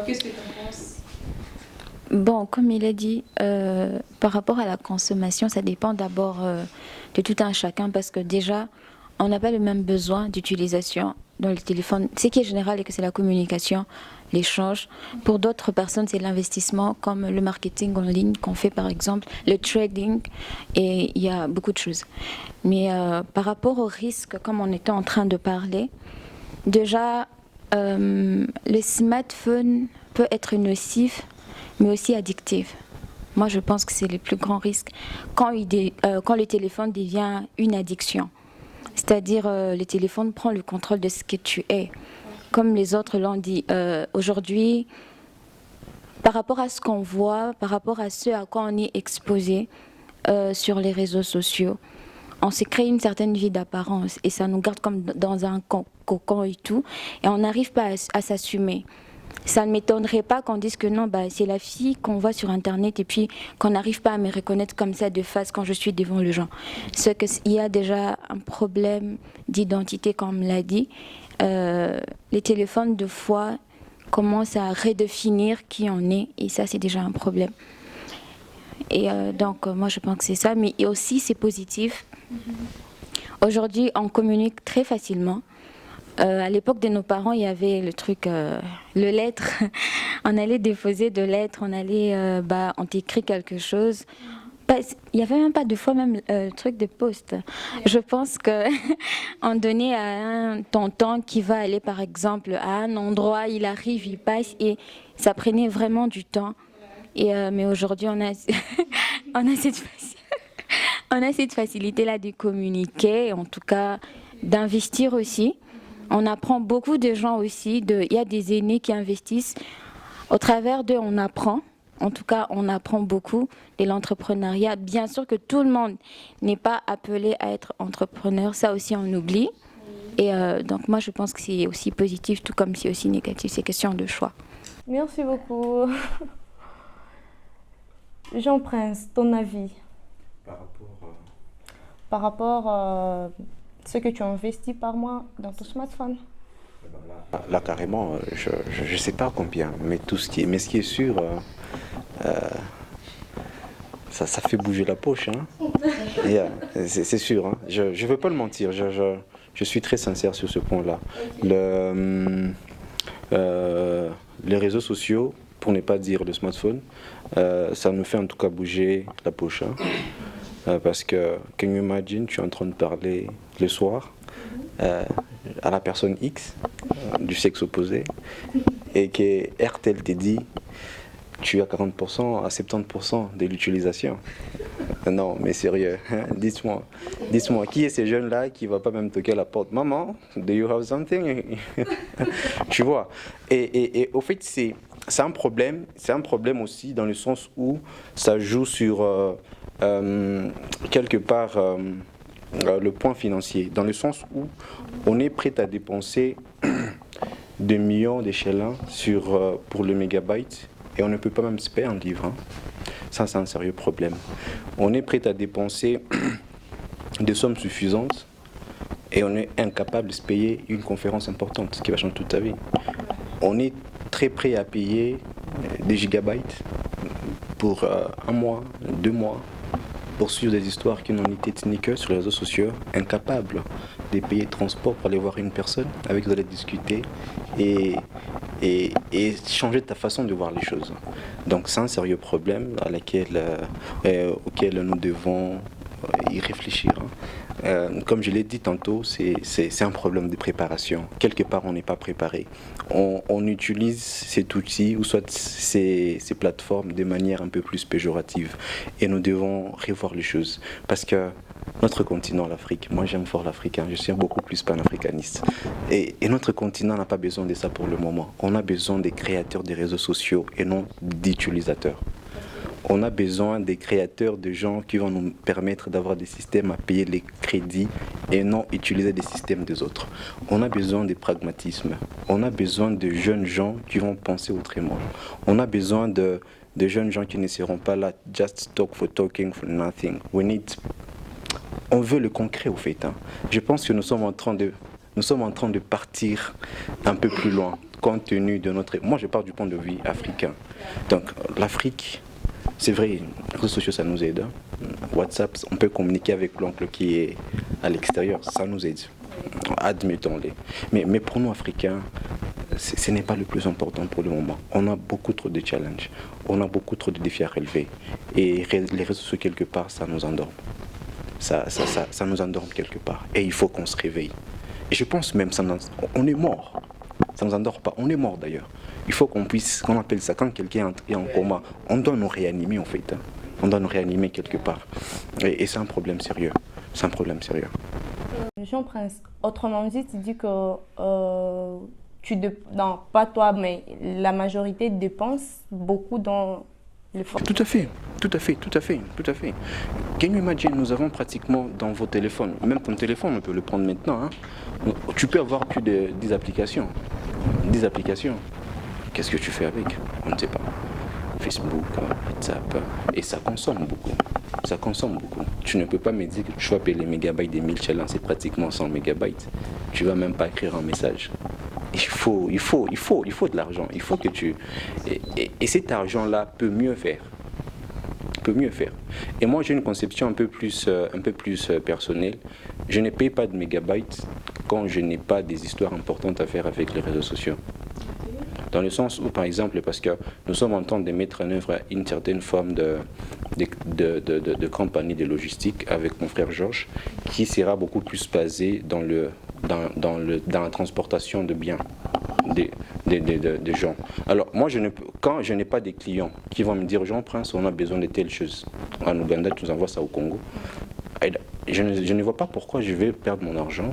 Qu'est-ce que tu en penses? Bon, comme il a dit, par rapport à la consommation, ça dépend d'abord de tout un chacun parce que déjà, on n'a pas le même besoin d'utilisation dans le téléphone. Ce qui est général et que c'est la communication, l'échange. Pour d'autres personnes, c'est l'investissement comme le marketing en ligne qu'on fait par exemple, le trading et il y a beaucoup de choses. Mais par rapport au risque, comme on était en train de parler, déjà, le smartphone peut être nocif mais aussi addictif. Moi, je pense que c'est le plus grand risque quand le téléphone devient une addiction. C'est-à-dire, le téléphone prend le contrôle de ce que tu es. Comme les autres l'ont dit, aujourd'hui, par rapport à ce qu'on voit, par rapport à ce à quoi on est exposé sur les réseaux sociaux, on s'est créé une certaine vie d'apparence et ça nous garde comme dans un cocon et tout, et on n'arrive pas à s'assumer. ça ne m'étonnerait pas qu'on dise que non, c'est la fille qu'on voit sur Internet et puis qu'on n'arrive pas à me reconnaître comme ça de face quand je suis devant les gens. C'est qu'il y a déjà un problème d'identité, comme on me l'a dit. Les téléphones, de fois, commencent à redéfinir qui on est et ça, c'est déjà un problème. Et donc, moi, je pense que c'est ça. Mais aussi, c'est positif. Aujourd'hui, on communique très facilement. À l'époque de nos parents, il y avait le truc, le lettre. On allait déposer de lettres, on t'écrit quelque chose. Il n'y avait même pas de fois même le truc de poste. Je pense qu'on donnait à un tonton qui va aller par exemple à un endroit, il arrive, il passe et ça prenait vraiment du temps. Mais aujourd'hui, on a cette facilité-là de communiquer, en tout cas d'investir aussi. On apprend beaucoup de gens aussi, il y a des aînés qui investissent. Au travers d'eux, on apprend. En tout cas, on apprend beaucoup de l'entrepreneuriat. Bien sûr que tout le monde n'est pas appelé à être entrepreneur. Ça aussi, on oublie. Et donc, moi, je pense que c'est aussi positif, tout comme c'est aussi négatif. C'est question de choix. Merci beaucoup. Jean-Prince, ton avis par rapport à ce que tu investis par mois dans ton smartphone? Là, carrément, je ne sais pas combien, mais ce qui est sûr, ça fait bouger la poche. Hein. C'est sûr, hein. Je ne veux pas le mentir, je suis très sincère sur ce point-là. Les réseaux sociaux, pour ne pas dire le smartphone, ça nous fait en tout cas bouger la poche. Hein. Parce que, can you imagine, tu es en train de parler le soir à la personne X du sexe opposé et que RTL te dit tu as 40% à 70% de l'utilisation. Non, mais sérieux, hein? Dites-moi, qui est ces jeunes-là qui ne va pas même toquer à la porte? Maman, do you have something? Tu vois. Et au fait, c'est un problème aussi dans le sens où ça joue sur quelque part le point financier, dans le sens où on est prêt à dépenser des millions d'échelons pour le mégabyte et on ne peut pas même se payer un livre. Hein. Ça, c'est un sérieux problème. On est prêt à dépenser des sommes suffisantes et on est incapable de se payer une conférence importante qui va changer toute ta vie. On est très prêt à payer des gigabytes pour un mois, 2 mois, pour suivre des histoires qui n'ont été ni que sur les réseaux sociaux, incapable de payer le transport pour aller voir une personne avec qui vous allez discuter et changer ta façon de voir les choses. Donc c'est un sérieux problème auquel nous devons y réfléchir. Comme je l'ai dit tantôt, c'est un problème de préparation. Quelque part, on n'est pas préparé. On utilise cet outil ou soit ces plateformes de manière un peu plus péjorative. Et nous devons revoir les choses. Parce que notre continent, l'Afrique, moi j'aime fort l'Afrique, hein, je suis beaucoup plus panafricaniste. Et notre continent n'a pas besoin de ça pour le moment. On a besoin des créateurs des réseaux sociaux et non d'utilisateurs. On a besoin des créateurs, de gens qui vont nous permettre d'avoir des systèmes à payer les crédits et non utiliser des systèmes des autres. On a besoin de pragmatisme. On a besoin de jeunes gens qui vont penser autrement. On a besoin de jeunes gens qui ne seront pas là, just talk for talking for nothing. On veut le concret au fait. Hein. Je pense que nous sommes en train de partir un peu plus loin, compte tenu de notre... Moi, je pars du point de vue africain. Donc, l'Afrique... C'est vrai, les réseaux sociaux, ça nous aide. WhatsApp, on peut communiquer avec l'oncle qui est à l'extérieur, ça nous aide. Admettons-les. Mais pour nous, Africains, ce n'est pas le plus important pour le moment. On a beaucoup trop de challenges, on a beaucoup trop de défis à relever. Et les réseaux sociaux, quelque part, ça nous endorme. Ça nous endorme quelque part. Et il faut qu'on se réveille. Et je pense même, on est mort. Ça ne nous endort pas, on est mort d'ailleurs. Il faut qu'on appelle ça, quand quelqu'un est en coma, on doit nous réanimer en fait. Hein. On doit nous réanimer quelque part. Et c'est un problème sérieux. C'est un problème sérieux. Jean-Prince, autrement dit, tu dis que, non, pas toi, mais la majorité dépense beaucoup dans le fort. Tout à fait. Can you imagine, nous avons pratiquement dans vos téléphones, même ton téléphone, on peut le prendre maintenant. Hein. Tu peux avoir plus de 10 applications. 10 applications. Qu'est-ce que tu fais avec? On ne sait pas. Facebook, WhatsApp, et ça consomme beaucoup. Ça consomme beaucoup. Tu ne peux pas me dire que tu vas payer les mégabytes des 1000 challenges, c'est pratiquement 100 mégabytes. Tu vas même pas écrire un message. Il faut de l'argent. Il faut que tu... Et cet argent-là peut mieux faire. Peut mieux faire. Et moi, j'ai une conception un peu plus personnelle. Je ne paye pas de mégabytes quand je n'ai pas des histoires importantes à faire avec les réseaux sociaux. Dans le sens où, par exemple, parce que nous sommes en train de mettre en œuvre une certaine forme de compagnie de logistique avec mon frère Georges, qui sera beaucoup plus basée dans la transportation de biens des gens. Alors, moi, quand je n'ai pas des clients qui vont me dire, Jean-Prince, on a besoin de telle chose. En Ouganda, tu nous envoies ça au Congo. Je ne vois pas pourquoi je vais perdre mon argent,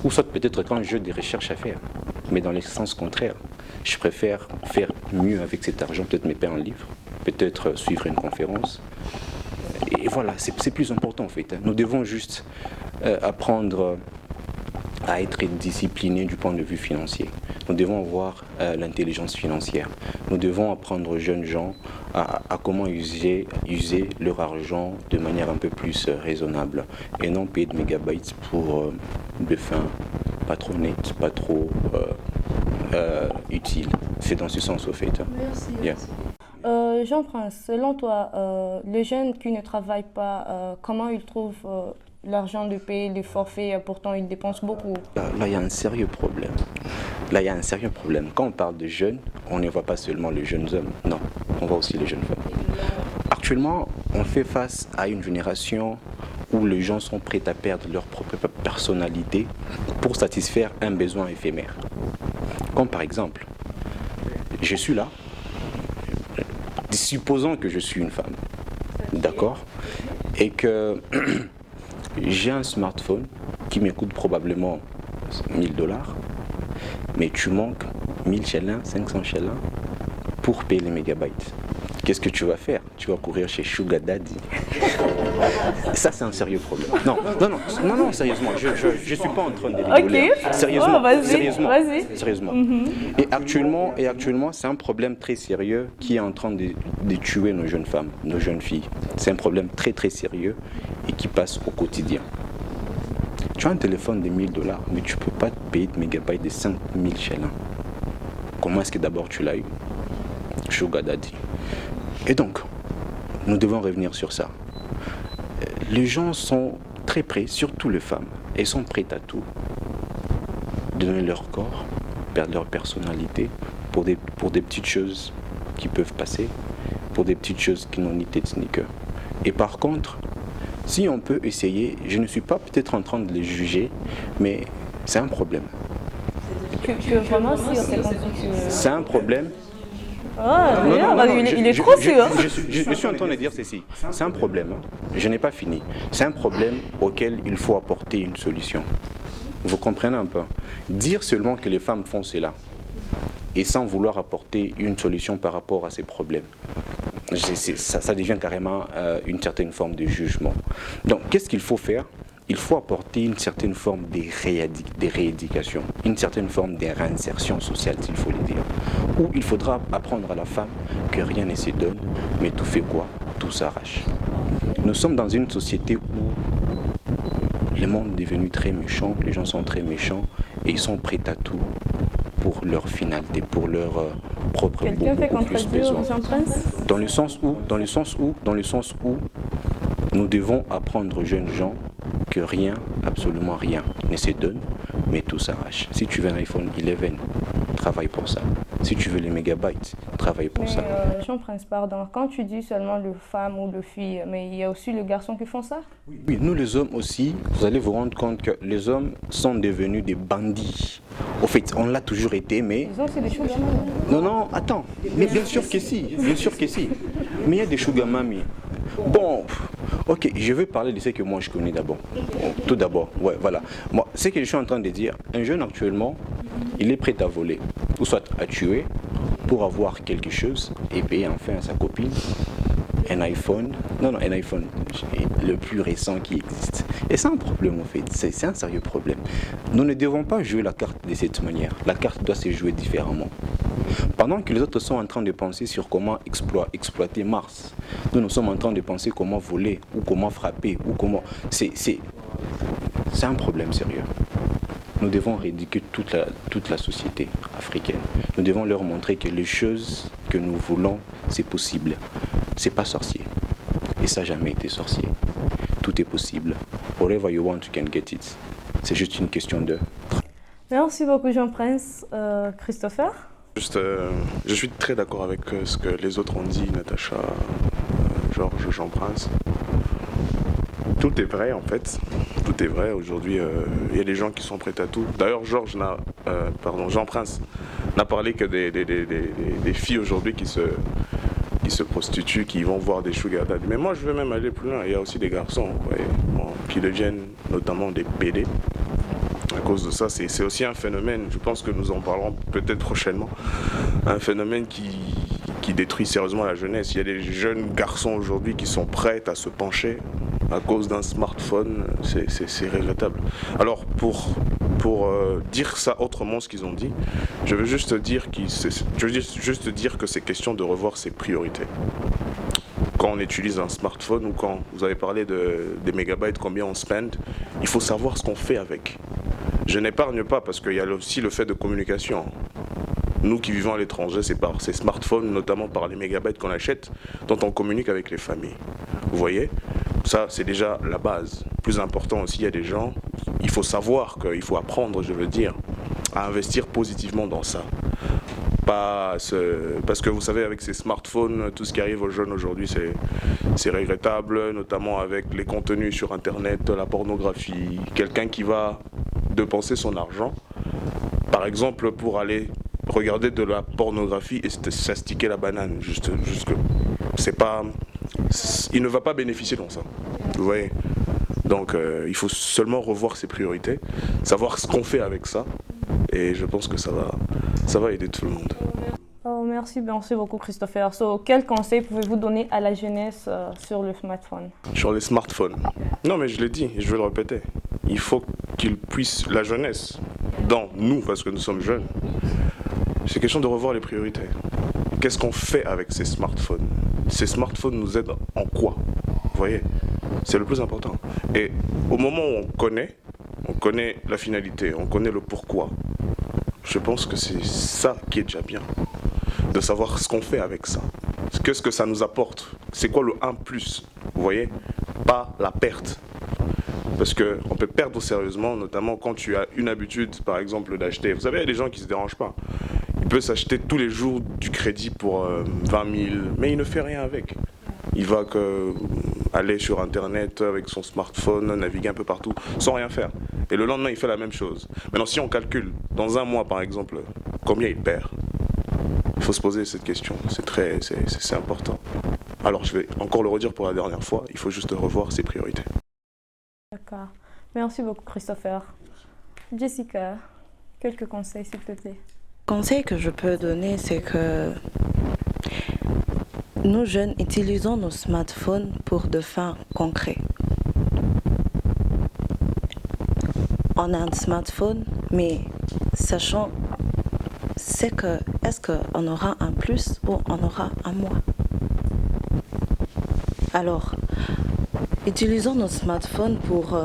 ou soit peut-être quand j'ai des recherches à faire, mais dans le sens contraire. Je préfère faire mieux avec cet argent, peut-être me payer un livre, peut-être suivre une conférence. Et voilà, c'est plus important en fait. Nous devons juste apprendre à être disciplinés du point de vue financier. Nous devons avoir l'intelligence financière. Nous devons apprendre aux jeunes gens à comment user leur argent de manière un peu plus raisonnable et non payer de mégabytes pour des fins pas trop nettes, pas trop utiles. C'est dans ce sens au fait. Merci. Yeah. Jean-Prince, selon toi, les jeunes qui ne travaillent pas, comment ils trouvent l'argent de payer les forfaits, pourtant ils dépensent beaucoup? Là, il y a un sérieux problème. Quand on parle de jeunes, on ne voit pas seulement les jeunes hommes, non, on voit aussi les jeunes femmes. Actuellement, on fait face à une génération où les gens sont prêts à perdre leur propre personnalité pour satisfaire un besoin éphémère. Comme par exemple, je suis là, supposons que je suis une femme, d'accord, et que j'ai un smartphone qui me coûte probablement 1000 $, mais tu manques 1000 shillings, 500 shillings pour payer les mégabytes. Qu'est-ce que tu vas faire? Tu vas courir chez Sugar Daddy. Ça, c'est un sérieux problème. Non, sérieusement, je ne suis pas en train de rigoler. Ok. Sérieusement, vas-y. Sérieusement. Et actuellement, c'est un problème très sérieux qui est en train de tuer nos jeunes femmes, nos jeunes filles. C'est un problème très très sérieux et qui passe au quotidien. Tu as un téléphone de 1000 $, mais tu ne peux pas te payer de mégabytes de 5000 shillings. Comment est-ce que d'abord tu l'as eu? Sugar Daddy. Et donc, nous devons revenir sur ça. Les gens sont très prêts, surtout les femmes, elles sont prêtes à tout. Donner leur corps, perdre leur personnalité pour des petites choses qui peuvent passer, pour des petites choses qui n'ont ni tête ni cœur. Et par contre, si on peut essayer, je ne suis pas peut-être en train de les juger, mais c'est un problème. Tu veux vraiment sûr, c'est un problème. Il est trop sûr. Je suis en train de dire ceci. C'est un problème. Je n'ai pas fini. C'est un problème auquel il faut apporter une solution. Vous comprenez un peu? Dire seulement que les femmes font cela et sans vouloir apporter une solution par rapport à ces problèmes, ça devient carrément une certaine forme de jugement. Donc, qu'est-ce qu'il faut faire? Il faut apporter une certaine forme de rééducation, une certaine forme de réinsertion sociale, s'il faut le dire, où il faudra apprendre à la femme que rien ne se donne, mais tout fait quoi? Tout s'arrache. Nous sommes dans une société où le monde est devenu très méchant, les gens sont très méchants et ils sont prêts à tout pour leur finalité, pour leur propre Quelqu'un fait contredire Jean-Prince? Dans le sens où nous devons apprendre aux jeunes gens que rien, absolument rien, ne se donne, mais tout s'arrache. Si tu veux un iPhone 11, travaille pour ça. Si tu veux les mégabytes, travaille pour ça. Jean-Prince, pardon, quand tu dis seulement les femmes ou les filles, mais il y a aussi les garçons qui font ça? Oui, nous les hommes aussi, vous allez vous rendre compte que les hommes sont devenus des bandits. Au fait, on l'a toujours été, mais... Ils ont aussi des sugar mommy. Non, attends. Mais bien sûr que si. Mais il y a des sugar mommy. Bon, ok, je vais parler de ce que moi je connais d'abord. Tout d'abord, ouais, voilà. Moi, ce que je suis en train de dire, un jeune actuellement, il est prêt à voler, ou soit à tuer, pour avoir quelque chose et payer enfin à sa copine un iPhone. Non, un iPhone, le plus récent qui existe. Et c'est un problème en fait, c'est un sérieux problème. Nous ne devons pas jouer la carte de cette manière. La carte doit se jouer différemment. Pendant que les autres sont en train de penser sur comment exploiter Mars, nous sommes en train de penser comment voler, ou comment frapper, ou comment... C'est un problème sérieux. Nous devons rééduquer toute la société africaine. Nous devons leur montrer que les choses que nous voulons, c'est possible. C'est pas sorcier. Et ça n'a jamais été sorcier. Tout est possible. Whatever you want, you can get it. C'est juste une question de... Merci beaucoup Jean-Prince. Christopher? Je suis très d'accord avec ce que les autres ont dit, Natacha, Georges, Jean-Prince. Tout est vrai en fait. Tout est vrai. Aujourd'hui, il y a des gens qui sont prêts à tout. D'ailleurs, Jean-Prince n'a parlé que des filles aujourd'hui qui se prostituent, qui vont voir des sugar daddy. Mais moi, je veux même aller plus loin. Il y a aussi des garçons qui deviennent notamment des PD. À cause de ça, c'est aussi un phénomène, je pense que nous en parlerons peut-être prochainement, un phénomène qui détruit sérieusement la jeunesse. Il y a des jeunes garçons aujourd'hui qui sont prêts à se pencher à cause d'un smartphone, c'est regrettable. Alors pour dire ça autrement, ce qu'ils ont dit, je veux juste dire que c'est question de revoir ses priorités. Quand on utilise un smartphone ou quand vous avez parlé des mégabytes, combien on spend, il faut savoir ce qu'on fait avec. Je n'épargne pas parce qu'il y a aussi le fait de communication. Nous qui vivons à l'étranger, c'est par ces smartphones, notamment par les mégabytes qu'on achète, dont on communique avec les familles. Vous voyez ? Ça, c'est déjà la base. Plus important aussi, il y a des gens, il faut savoir qu'il faut apprendre, je veux dire, à investir positivement dans ça. Parce que vous savez, avec ces smartphones, tout ce qui arrive aux jeunes aujourd'hui, c'est regrettable, notamment avec les contenus sur Internet, la pornographie, quelqu'un qui va dépenser son argent, par exemple, pour aller regarder de la pornographie et s'astiquer la banane. Il ne va pas bénéficier dans ça. Vous voyez ? Donc, il faut seulement revoir ses priorités, savoir ce qu'on fait avec ça, et je pense que ça va aider tout le monde. Oh, merci beaucoup Christopher. Quel conseil pouvez-vous donner à la jeunesse sur le smartphone? Sur les smartphones. Non mais je l'ai dit et je vais le répéter. Il faut qu'ils puissent, la jeunesse, dans nous, parce que nous sommes jeunes, c'est question de revoir les priorités. Qu'est-ce qu'on fait avec ces smartphones? Ces smartphones nous aident en quoi? Vous voyez? C'est le plus important. Et au moment où on connaît la finalité, on connaît le pourquoi, je pense que c'est ça qui est déjà bien. De savoir ce qu'on fait avec ça. Qu'est-ce que ça nous apporte? C'est quoi le 1+? Vous voyez? Pas la perte. Parce qu'on peut perdre sérieusement, notamment quand tu as une habitude, par exemple, d'acheter. Vous savez, il y a des gens qui ne se dérangent pas. Il peut s'acheter tous les jours du crédit pour 20 000, mais il ne fait rien avec. Il va aller sur Internet avec son smartphone, naviguer un peu partout, sans rien faire. Et le lendemain, il fait la même chose. Maintenant, si on calcule, dans un mois, par exemple, combien il perd? Il faut se poser cette question, c'est important. Alors je vais encore le redire pour la dernière fois, il faut juste revoir ses priorités. D'accord. Merci beaucoup Christopher. Jessica, quelques conseils s'il te plaît. Conseil que je peux donner, c'est que nous jeunes utilisons nos smartphones pour de fins concrètes. On a un smartphone, mais sachant est-ce qu'on aura un plus ou on aura un moins. Alors, utilisons nos smartphones pour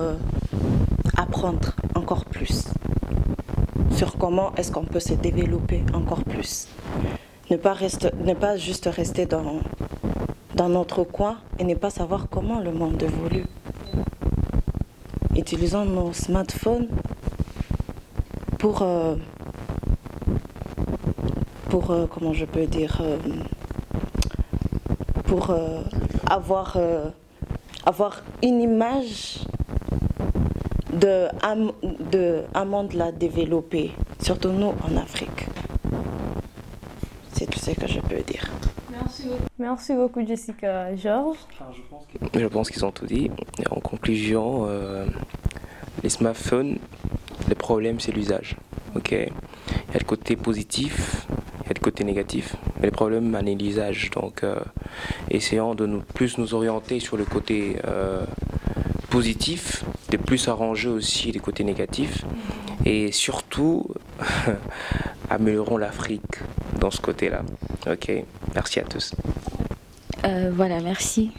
apprendre encore plus sur comment est-ce qu'on peut se développer encore plus. Ne pas juste rester dans notre coin et ne pas savoir comment le monde évolue. Utilisons nos smartphones pour comment je peux dire, pour avoir une image d'un monde là développé, surtout nous en Afrique. C'est tout ce que je peux dire. Merci beaucoup Jessica. Georges? Je pense qu'ils ont tout dit. Et en conclusion, les smartphones, le problème c'est l'usage. Ok, il y a le côté positif, il y a le côté négatif. Mais le problème c'est l'usage. Donc essayons de plus nous orienter sur le côté positif, de plus arranger aussi les côtés négatifs. Et surtout, améliorons l'Afrique. dans ce côté-là. Ok, merci à tous. Voilà, merci.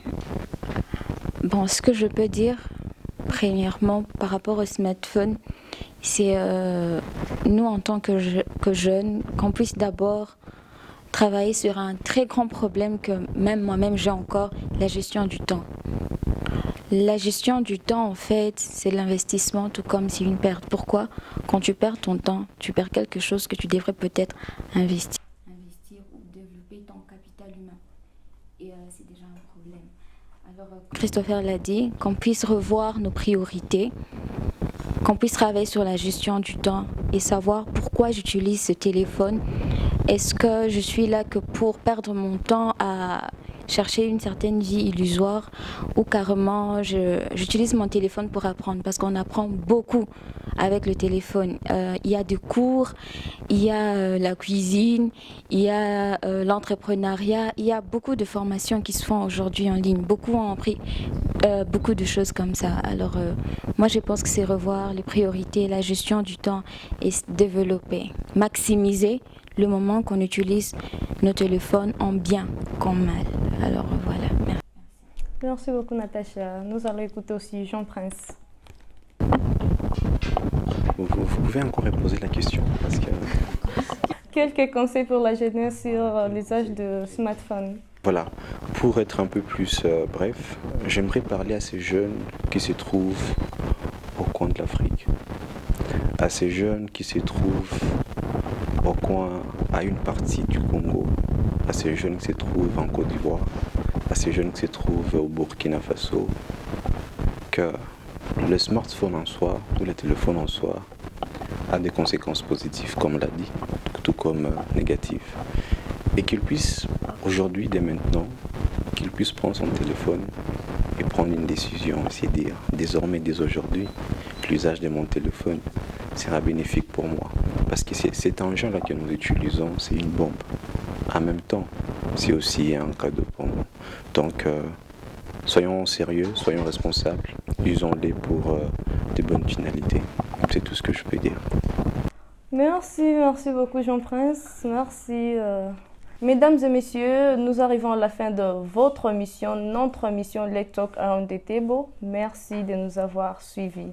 Bon, ce que je peux dire, premièrement, par rapport au smartphone, c'est nous, en tant que jeunes, qu'on puisse d'abord travailler sur un très grand problème que même moi-même j'ai encore, la gestion du temps. La gestion du temps, en fait, c'est l'investissement, tout comme c'est une perte. Pourquoi? Quand tu perds ton temps, tu perds quelque chose que tu devrais peut-être investir. Investir ou développer ton capital humain. Et c'est déjà un problème. Alors, Christopher l'a dit, qu'on puisse revoir nos priorités, qu'on puisse travailler sur la gestion du temps et savoir pourquoi j'utilise ce téléphone. Est-ce que je suis là que pour perdre mon temps à chercher une certaine vie illusoire ou carrément j'utilise mon téléphone pour apprendre parce qu'on apprend beaucoup avec le téléphone. Il y a des cours, il y a la cuisine, il y a l'entrepreneuriat, il y a beaucoup de formations qui se font aujourd'hui en ligne. Beaucoup ont appris beaucoup de choses comme ça. Alors moi je pense que c'est revoir les priorités, la gestion du temps et se développer, maximiser le moment qu'on utilise nos téléphones en bien qu'en mal. Alors voilà, merci. Merci beaucoup Natacha. Nous allons écouter aussi Jean Prince. Vous pouvez encore reposer la question parce que... Quelques conseils pour la jeunesse sur l'usage de smartphone. Voilà, pour être un peu plus bref, j'aimerais parler à ces jeunes qui se trouvent au coin de l'Afrique, à ces jeunes qui se trouvent au coin, à une partie du Congo, à ces jeunes qui se trouvent en Côte d'Ivoire, à ces jeunes qui se trouvent au Burkina Faso, que le smartphone en soi, ou le téléphone en soi, a des conséquences positives, comme l'a dit, tout comme négatives. Et qu'ils puissent, aujourd'hui, dès maintenant, qu'ils puissent prendre son téléphone et prendre une décision, c'est dire, désormais, dès aujourd'hui, l'usage de mon téléphone sera bénéfique pour moi. Parce que cet engin-là que nous utilisons, c'est une bombe. En même temps, c'est aussi un cadeau pour nous. Donc, soyons sérieux, soyons responsables, usons-les pour de bonnes finalités. C'est tout ce que je peux dire. Merci beaucoup Jean Prince. Merci. Mesdames et messieurs, nous arrivons à la fin de votre émission, notre émission Let's Talk Around the Table. Merci de nous avoir suivis.